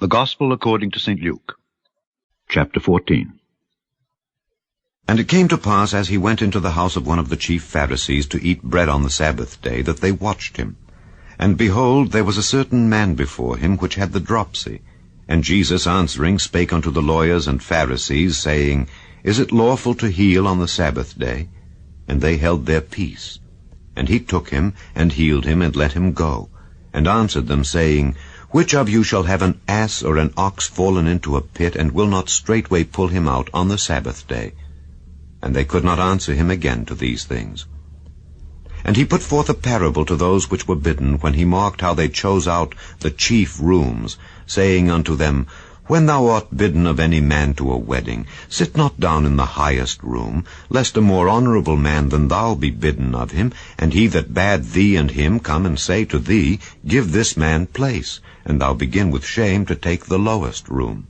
The Gospel according to St. Luke, chapter 14. And it came to pass, as he went into the house of one of the chief Pharisees to eat bread on the Sabbath day, that they watched him. And behold, there was a certain man before him which had the dropsy. And Jesus answering spake unto the lawyers and Pharisees, saying, Is it lawful to heal on the Sabbath day? And they held their peace. And he took him, and healed him, and let him go, and answered them, saying, Which of you shall have an ass or an ox fallen into a pit, and will not straightway pull him out on the Sabbath day? And they could not answer him again to these things. And he put forth a parable to those which were bidden, when he marked how they chose out the chief rooms, saying unto them, When thou art bidden of any man to a wedding, sit not down in the highest room, lest a more honorable man than thou be bidden of him, and he that bade thee and him come and say to thee, Give this man place, and thou begin with shame to take the lowest room.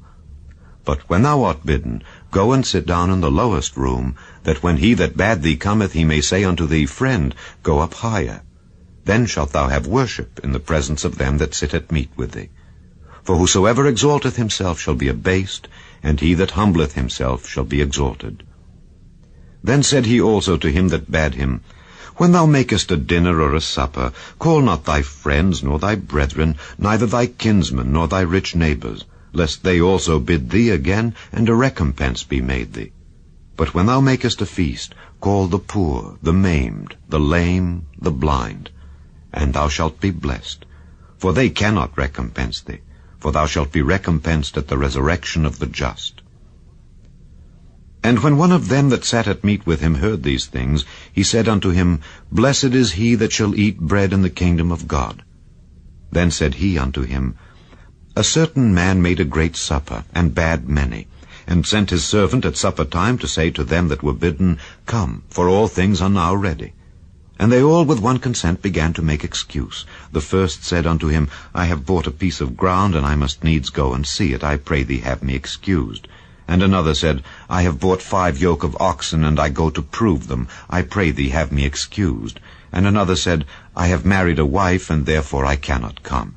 But when thou art bidden, go and sit down in the lowest room, that when he that bade thee cometh, he may say unto thee, Friend, go up higher. Then shalt thou have worship in the presence of them that sit at meat with thee. For whosoever exalteth himself shall be abased, and he that humbleth himself shall be exalted. Then said he also to him that bade him, When thou makest a dinner or a supper, call not thy friends, nor thy brethren, neither thy kinsmen, nor thy rich neighbors, lest they also bid thee again, and a recompense be made thee. But when thou makest a feast, call the poor, the maimed, the lame, the blind, and thou shalt be blessed, for they cannot recompense thee, for thou shalt be recompensed at the resurrection of the just. And when one of them that sat at meat with him heard these things, he said unto him, Blessed is he that shall eat bread in the kingdom of God. Then said he unto him, A certain man made a great supper, and bade many, and sent his servant at supper time to say to them that were bidden, Come, for all things are now ready. And they all with one consent began to make excuse. The first said unto him, I have bought a piece of ground, and I must needs go and see it. I pray thee have me excused. And another said, I have bought 5 yoke of oxen, and I go to prove them. I pray thee have me excused. And another said, I have married a wife, and therefore I cannot come.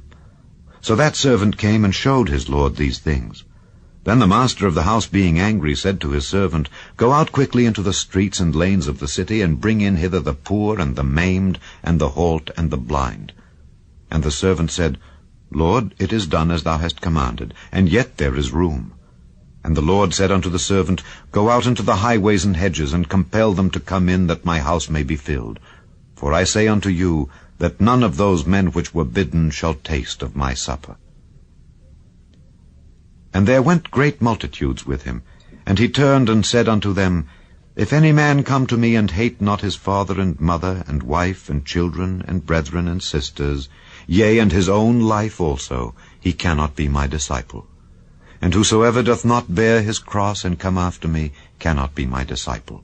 So that servant came and showed his lord these things. Then the master of the house, being angry, said to his servant, Go out quickly into the streets and lanes of the city, and bring in hither the poor, and the maimed, and the halt, and the blind. And the servant said, Lord, it is done as thou hast commanded, and yet there is room. And the Lord said unto the servant, Go out into the highways and hedges, and compel them to come in, that my house may be filled. For I say unto you, that none of those men which were bidden shall taste of my supper. And there went great multitudes with him. And he turned and said unto them, If any man come to me, and hate not his father and mother, and wife, and children, and brethren, and sisters, yea, and his own life also, he cannot be my disciple. And whosoever doth not bear his cross and come after me cannot be my disciple.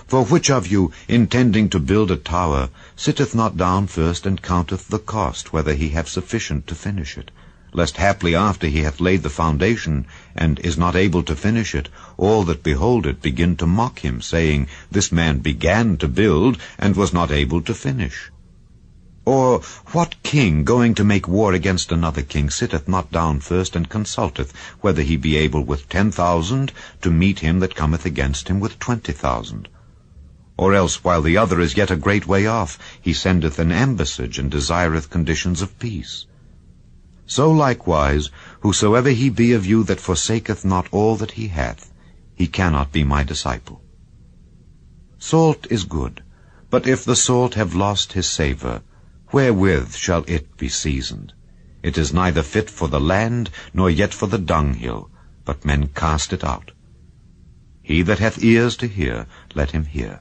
For which of you, intending to build a tower, sitteth not down first and counteth the cost, whether he have sufficient to finish it? Lest haply after he hath laid the foundation, and is not able to finish it, all that behold it begin to mock him, saying, This man began to build, and was not able to finish. Or what king, going to make war against another king, sitteth not down first, and consulteth whether he be able with 10,000 to meet him that cometh against him with 20,000? Or else, while the other is yet a great way off, he sendeth an embassage, and desireth conditions of peace. So likewise, whosoever he be of you that forsaketh not all that he hath, he cannot be my disciple. Salt is good, but if the salt have lost his savour, wherewith shall it be seasoned? It is neither fit for the land, nor yet for the dunghill, but men cast it out. He that hath ears to hear, let him hear.